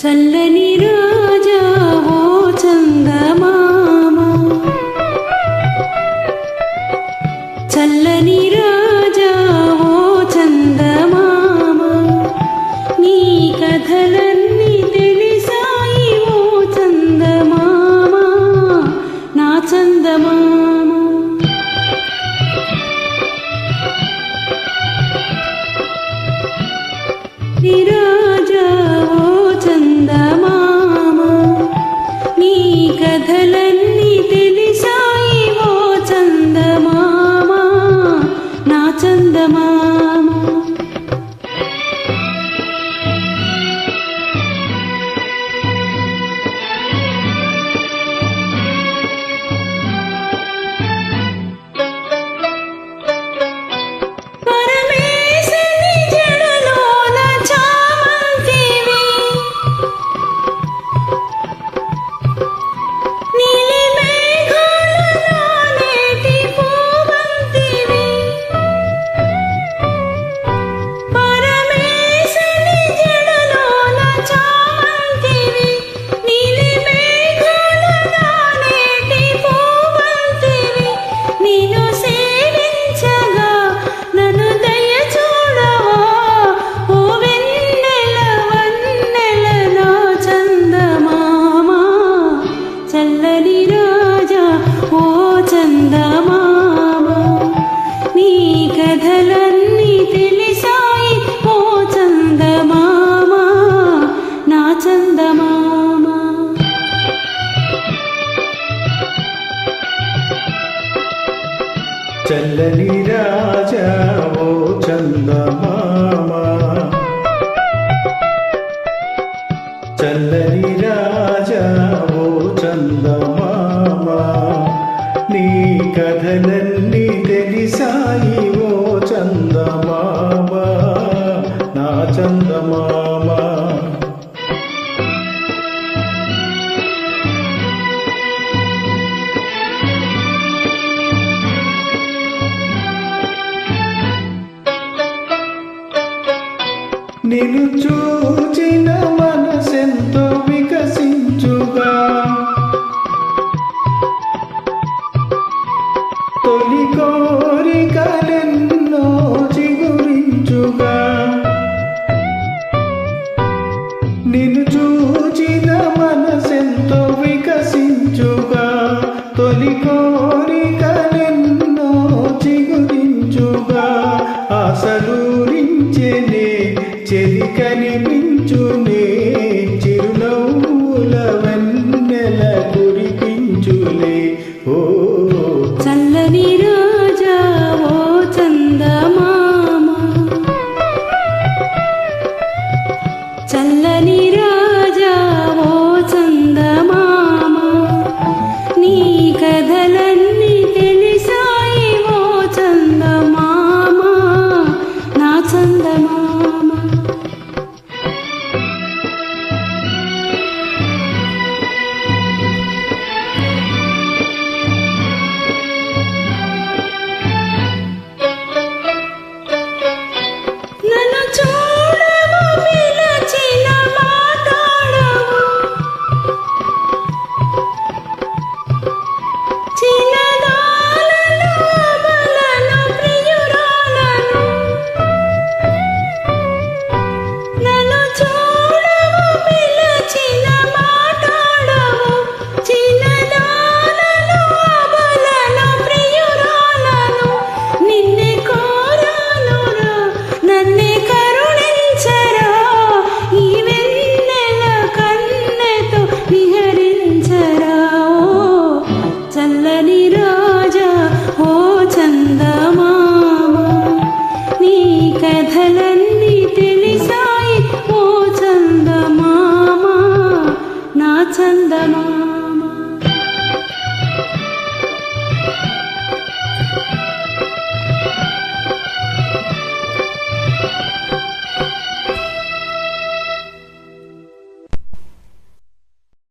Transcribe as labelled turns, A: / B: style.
A: చల్లని రోజా ఓ చందమామ, చల్లని రోజా ఓ చందమామ, నీ కథలన్నీ తెలిసాయి ఓ చందమామ, నా చందమామ. రోజా ఓ చందమామ, నీ కథలన్నీ తెలిసాయి ఓ చందమామ, నా చందమామ. కథలన్నీ తెలిసాయి ఓ చందమామ, నా చందమామ.
B: చల్లని రాజా ఓ చందమామ, చల్లని రాజా ఓ చందమామ, నీ కథలన్నీ తెలిసాయి ఓ చందమామ, నా చందమామ. నిన్ను చూచిన మనసెంతో వికసించుగా, తొలి కోరికలెన్నో చిగురించుగా, నిన్ను చూచిన మనసెంతో వికసించుగా, తొలి